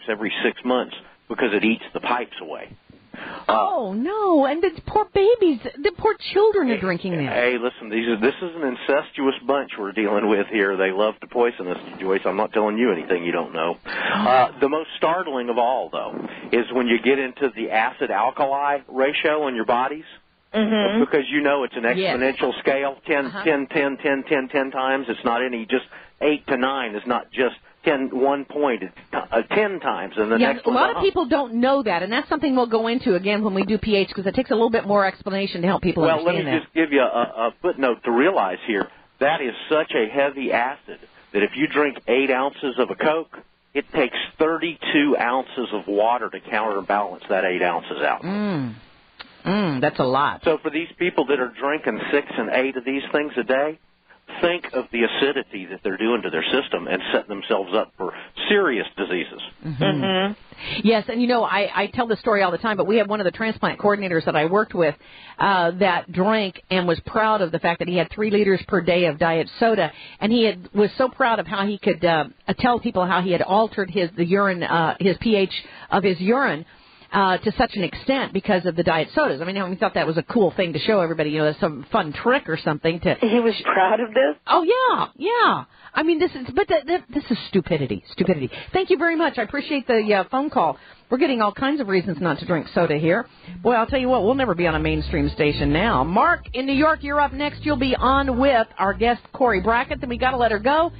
every 6 months because it eats the pipes away. Oh, no, and the poor babies, the poor children are drinking this. Hey, listen, this is an incestuous bunch we're dealing with here. They love to poison us, Joyce. I'm not telling you anything you don't know. The most startling of all, though, is when you get into the acid-alkali ratio in your bodies, because you know it's an exponential scale, 10 times. It's not any just 8 to 9 is not just 1 point, 10 times, and the next one. A lot of people don't know that, and that's something we'll go into again when we do pH, because it takes a little bit more explanation to help people understand that. Well, let me just give you a footnote to realize here. That is such a heavy acid that if you drink 8 ounces of a Coke, it takes 32 ounces of water to counterbalance that 8 ounces out. That's a lot. So for these people that are drinking 6 and 8 of these things a day, think of the acidity that they're doing to their system and setting themselves up for serious diseases. Yes, and I tell this story all the time, but we have one of the transplant coordinators that I worked with that drank and was proud of the fact that he had 3 liters per day of diet soda, and was so proud of how he could tell people how he had altered his pH of his urine to such an extent because of the diet sodas. I mean, we thought that was a cool thing to show everybody, some fun trick or something. He was proud of this? Oh, yeah. I mean, this is stupidity. Thank you very much. I appreciate the phone call. We're getting all kinds of reasons not to drink soda here. Boy, I'll tell you what, we'll never be on a mainstream station now. Mark in New York, you're up next. You'll be on with our guest, Cori Brackett. Then we got to let her go,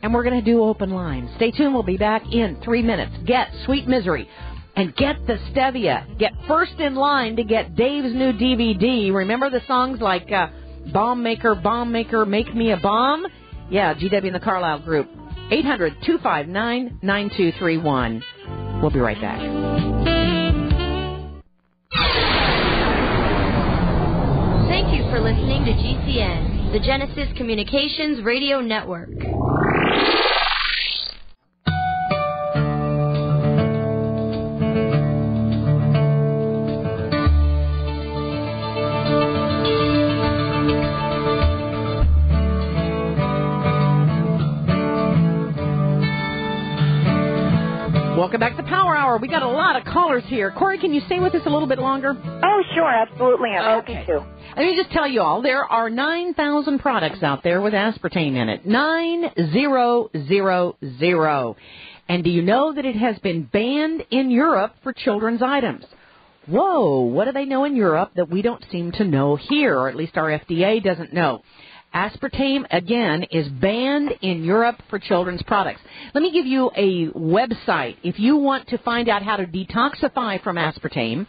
and we're going to do open lines. Stay tuned. We'll be back in 3 minutes. Get Sweet Misery. And get the stevia. Get first in line to get Dave's new DVD. Remember the songs like Bomb Maker, Make Me a Bomb? Yeah, GW and the Carlisle Group. 800-259-9231. We'll be right back. Thank you for listening to GCN, the Genesis Communications Radio Network. Welcome back to Power Hour. We got a lot of callers here. Cori, can you stay with us a little bit longer? Oh, sure, absolutely. I'm happy to. Let me just tell you all, there are 9,000 products out there with aspartame in it. 9,000. And do you know that it has been banned in Europe for children's items? Whoa, what do they know in Europe that we don't seem to know here, or at least our FDA doesn't know? Aspartame, again, is banned in Europe for children's products. Let me give you a website. If you want to find out how to detoxify from aspartame,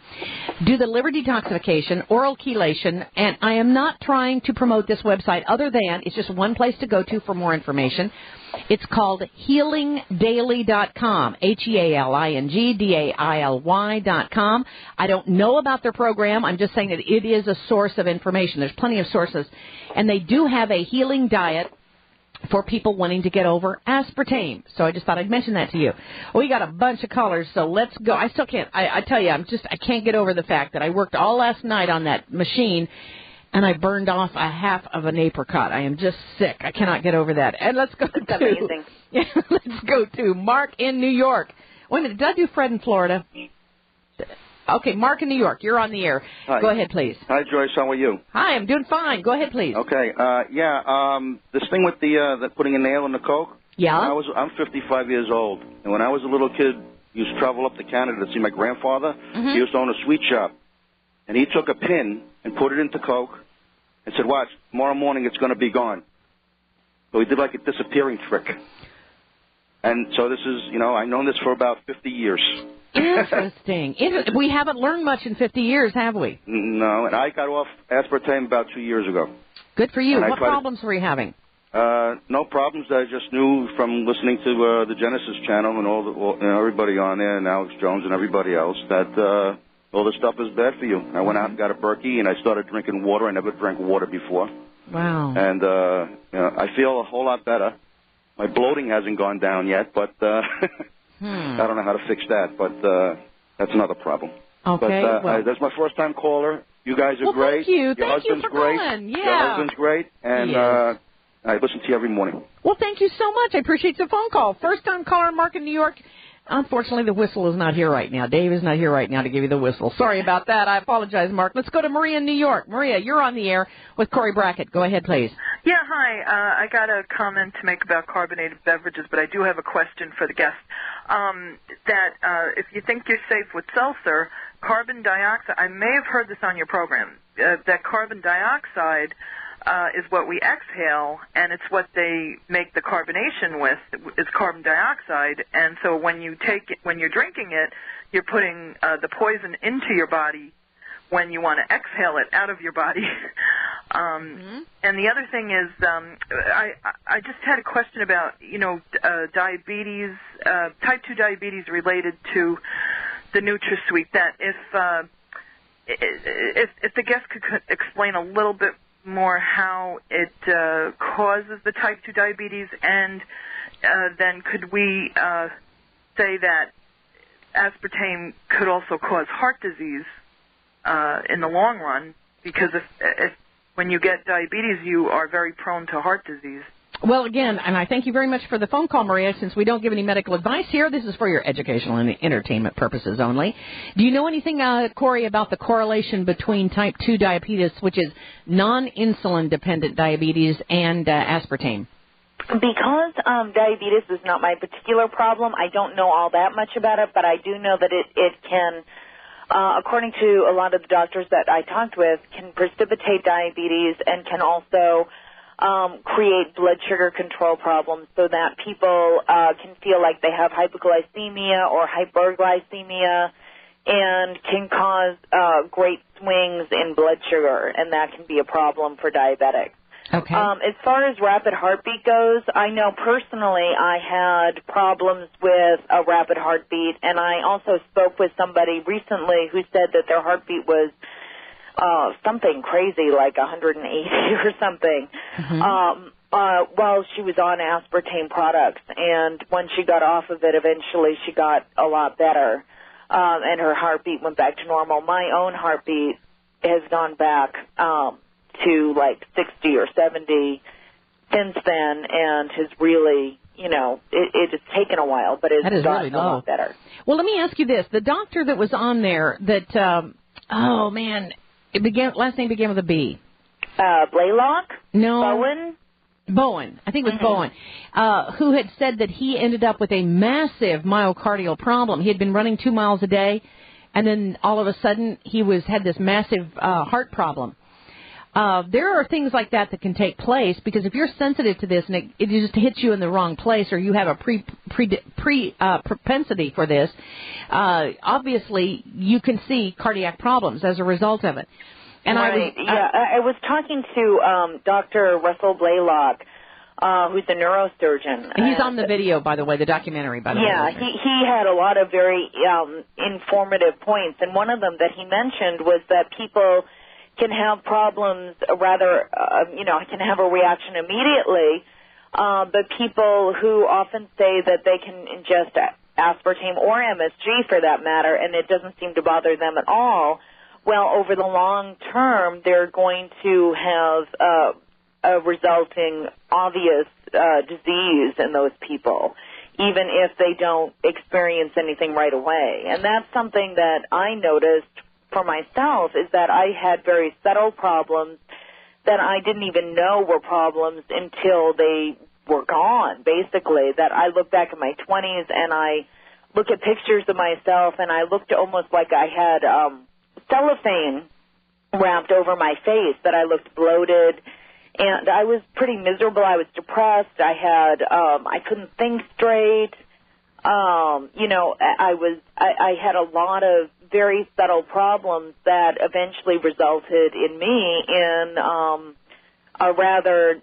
do the liver detoxification, oral chelation, and I am not trying to promote this website other than it's just one place to go to for more information. It's called healingdaily.com, HEALINGDAILY.com. I don't know about their program. I'm just saying that it is a source of information. There's plenty of sources. And they do have a healing diet for people wanting to get over aspartame. So I just thought I'd mention that to you. We got a bunch of callers, so let's go. I still can't. I tell you, I can't get over the fact that I worked all last night on that machine, and I burned off a half of an apricot. I am just sick. I cannot get over that. And let's go amazing. Let's go to Mark in New York. Wait a minute. Did I do Fred in Florida? Okay, Mark in New York. You're on the air. Hi. Go ahead, please. Hi, Joyce. How are you? Hi, I'm doing fine. Go ahead, please. Okay. This thing with the putting a nail in the Coke. Yeah. I'm 55 years old, and when I was a little kid, I used to travel up to Canada to see my grandfather. Mm-hmm. He used to own a sweet shop, and he took a pin and put it into Coke and said, "Watch, tomorrow morning it's going to be gone." So he did like a disappearing trick. And so this is, I've known this for about 50 years. Interesting. We haven't learned much in 50 years, have we? No, and I got off aspartame about 2 years ago. Good for you. What problems were you having? No problems. I just knew from listening to the Genesis channel and everybody on there, and Alex Jones and everybody else, that all this stuff is bad for you. I went out and got a Berkey, and I started drinking water. I never drank water before. Wow. And I feel a whole lot better. My bloating hasn't gone down yet, but I don't know how to fix that, but that's another problem. Okay. But that's my first-time caller. You guys are great. Thank you. Your husband's great. Calling. Yeah. Your husband's great, and I listen to you every morning. Well, thank you so much. I appreciate the phone call. First-time caller, Mark in New York. unfortunately, the whistle is not here right now. Dave is not here right now to give you the whistle. Sorry about that. I apologize, Mark. Let's go to Maria in New York. Maria, you're on the air with Cori Brackett. Go ahead, please. Yeah, hi. I got a comment to make about carbonated beverages, but I do have a question for the guest. If you think you're safe with seltzer, carbon dioxide, I may have heard this on your program, that carbon dioxide is what we exhale, and it's what they make the carbonation with, is carbon dioxide. And so when you're drinking it, you're putting the poison into your body when you want to exhale it out of your body. And the other thing is, I just had a question about, diabetes, type 2 diabetes related to the NutraSweet, that if the guest could explain a little bit more how it causes the type 2 diabetes, and then could we say that aspartame could also cause heart disease in the long run, because if when you get diabetes, you are very prone to heart disease. Well, again, and I thank you very much for the phone call, Maria. Since we don't give any medical advice here, this is for your educational and entertainment purposes only. Do you know anything, Cori, about the correlation between type 2 diabetes, which is non-insulin dependent diabetes, and aspartame? Because diabetes is not my particular problem, I don't know all that much about it, but I do know that it can, according to a lot of the doctors that I talked with, can precipitate diabetes and can also create blood sugar control problems, so that people can feel like they have hypoglycemia or hyperglycemia, and can cause great swings in blood sugar, and that can be a problem for diabetics. Okay. As far as rapid heartbeat goes, I know personally I had problems with a rapid heartbeat, and I also spoke with somebody recently who said that their heartbeat was something crazy, like 180 or something, while she was on aspartame products. And when she got off of it, eventually she got a lot better, and her heartbeat went back to normal. My own heartbeat has gone back to like 60 or 70 since then, and has really, it has taken a while, but it's gotten really a lot better. Well, let me ask you this. The doctor that was on there that, last name began with a B. Blaylock? No. Bowen? I think it was Bowen, who had said that he ended up with a massive myocardial problem. He had been running 2 miles a day, and then all of a sudden he had this massive heart problem. There are things like that can take place, because if you're sensitive to this and it just hits you in the wrong place, or you have a propensity for this, obviously you can see cardiac problems as a result of it. And right. I was talking to Dr. Russell Blaylock, who's a neurosurgeon. He's on the video, by the way, the documentary, by the way. Yeah, he had a lot of very informative points, and one of them that he mentioned was that people can have problems, can have a reaction immediately, but people who often say that they can ingest aspartame or MSG for that matter, and it doesn't seem to bother them at all, well, over the long term, they're going to have a resulting obvious disease in those people, even if they don't experience anything right away. And that's something that I noticed for myself, is that I had very subtle problems that I didn't even know were problems until they were gone, basically, that I look back at my 20s and I look at pictures of myself and I looked almost like I had cellophane wrapped over my face, that I looked bloated, and I was pretty miserable. I was depressed. I couldn't think straight. I had a lot of very subtle problems that eventually resulted in me in a rather,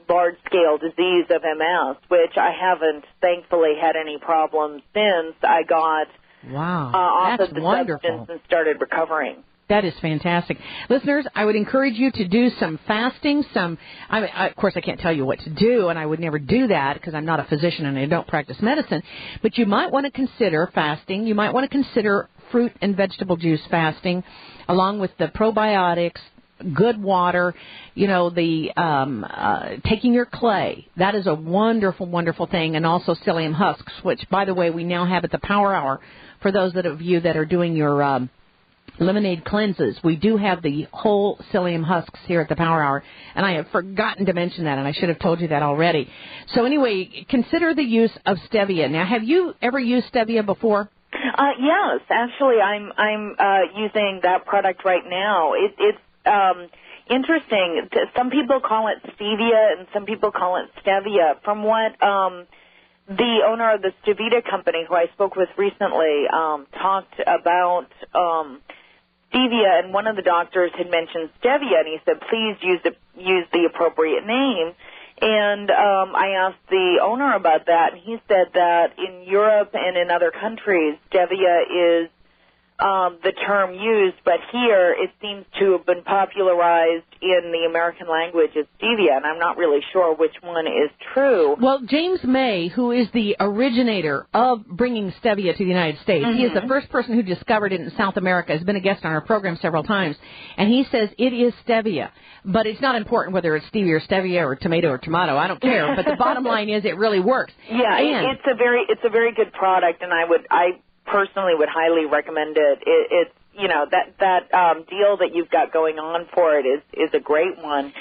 large-scale disease of MS, which I haven't, thankfully, had any problems since I got off of the substance and started recovering. That is fantastic. Listeners, I would encourage you to do some fasting. Of course, I can't tell you what to do, and I would never do that because I'm not a physician and I don't practice medicine. But you might want to consider fasting. You might want to consider fruit and vegetable juice fasting, along with the probiotics, good water, the taking your clay. That is a wonderful, wonderful thing. And also psyllium husks, which, by the way, we now have at the Power Hour for those of you that are doing your lemonade cleanses. We do have the whole psyllium husks here at the Power Hour, and I have forgotten to mention that, and I should have told you that already. So anyway, consider the use of stevia. Now, have you ever used stevia before? Yes, actually, I'm using that product right now. It's interesting. Some people call it stevia, and some people call it stevia. From what the owner of the Stevia company, who I spoke with recently, talked about stevia, and one of the doctors had mentioned stevia, and he said, please use the appropriate name. And I asked the owner about that, and he said that in Europe and in other countries, stevia is the term used, but here it seems to have been popularized in the American language as stevia, and I'm not really sure which one is true. Well, James May, who is the originator of bringing stevia to the United States, he is the first person who discovered it in South America, has been a guest on our program several times, and he says it is stevia. But it's not important whether it's stevia or stevia or tomato, I don't care, but the bottom line is it really works. Yeah, and it's a very good product, and I personally would highly recommend it. It's that deal that you've got going on for it is a great one.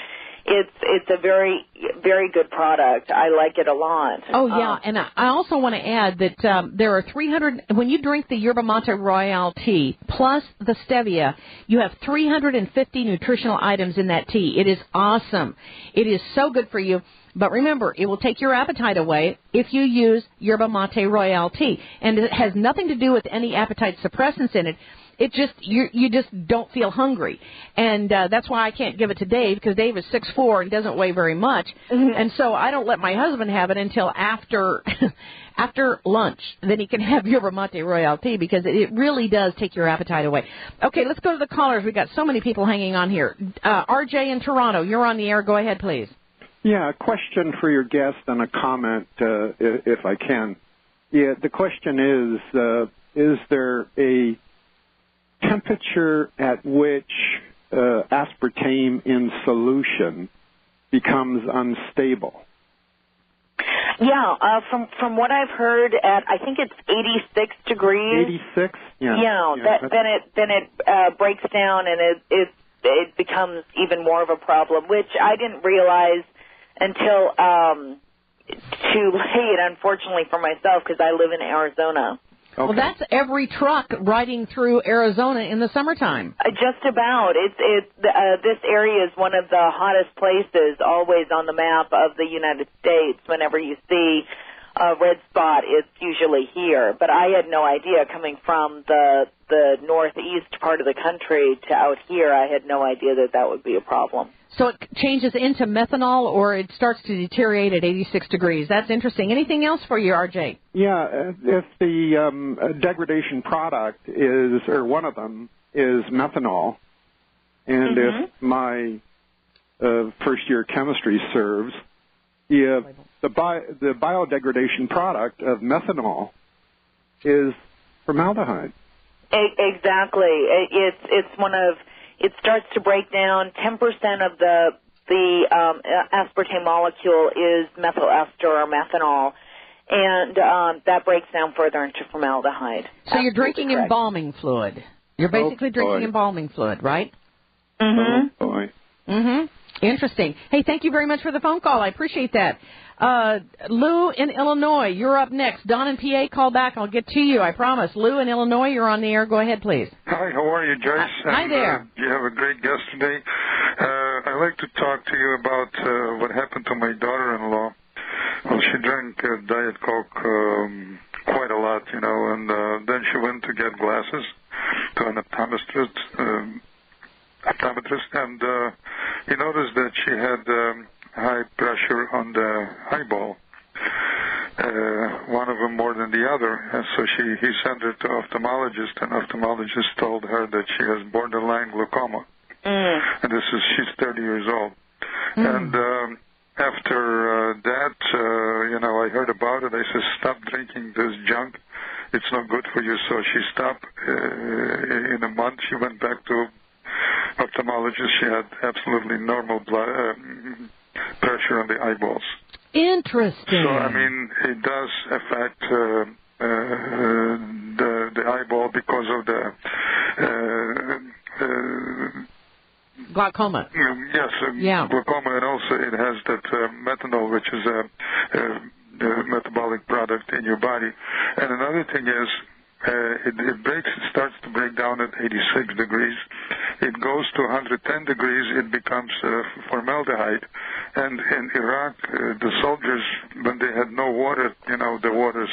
It's a very, very good product. I like it a lot. Oh, yeah, and I also want to add that there are 300, when you drink the Yerba Mate Royale tea plus the stevia, you have 350 nutritional items in that tea. It is awesome. It is so good for you. But remember, it will take your appetite away if you use Yerba Mate Royale tea. And it has nothing to do with any appetite suppressants in it. It just, you just don't feel hungry. And that's why I can't give it to Dave, because Dave is 6'4" and doesn't weigh very much. And so I don't let my husband have it until after lunch. Then he can have Yerba Mate Royale tea, because it really does take your appetite away. Okay, let's go to the callers. We've got so many people hanging on here. RJ in Toronto, you're on the air. Go ahead, please. Yeah, a question for your guest and a comment, if I can. Yeah, the question is there a temperature at which aspartame in solution becomes unstable? Yeah, from what I've heard, I think it's 86 degrees. 86? Yeah. Then it breaks down, and it becomes even more of a problem, which I didn't realize until too late, unfortunately for myself, because I live in Arizona. Okay. Well, that's every truck riding through Arizona in the summertime. Just about. This area is one of the hottest places always on the map of the United States. Whenever you see a red spot, it's usually here. But I had no idea, coming from the northeast part of the country to out here, I had no idea that would be a problem. So it changes into methanol, or it starts to deteriorate at 86 degrees. That's interesting. Anything else for you, RJ? Yeah, if the degradation product is, or one of them, is methanol, and if my first-year chemistry serves, the biodegradation product of methanol is formaldehyde. Exactly. It's one of... It starts to break down. 10% of the aspartame molecule is methyl ester or methanol, and that breaks down further into formaldehyde. So you're drinking embalming fluid. You're basically drinking embalming fluid, right? Mm-hmm. Oh, boy. Mm-hmm. Interesting. Hey, thank you very much for the phone call. I appreciate that. Lou in Illinois, you're up next. Don in PA, call back. I'll get to you, I promise. Lou in Illinois, you're on the air. Go ahead, please. Hi, how are you, Joyce? Hi there. You have a great guest today. I'd like to talk to you about what happened to my daughter-in-law. Well, she drank Diet Coke quite a lot, and then she went to get glasses to an optometrist, and he noticed that she had high pressure on the eyeball, one of them more than the other, and so he sent her to ophthalmologist, and ophthalmologist told her that she has borderline glaucoma, and she's 30 years old. And after that, I heard about it. I said, stop drinking this junk. It's not good for you. So she stopped. In a month, she went back to ophthalmologist. She had absolutely normal blood pressure on the eyeballs. Interesting. So, I mean, it does affect the eyeball because of the glaucoma. Yes, glaucoma, and also it has that methanol, which is a metabolic product in your body. And another thing is, it starts to break down at 86 degrees. It goes to 110 degrees. It becomes formaldehyde. And in Iraq, the soldiers, when they had no water, the water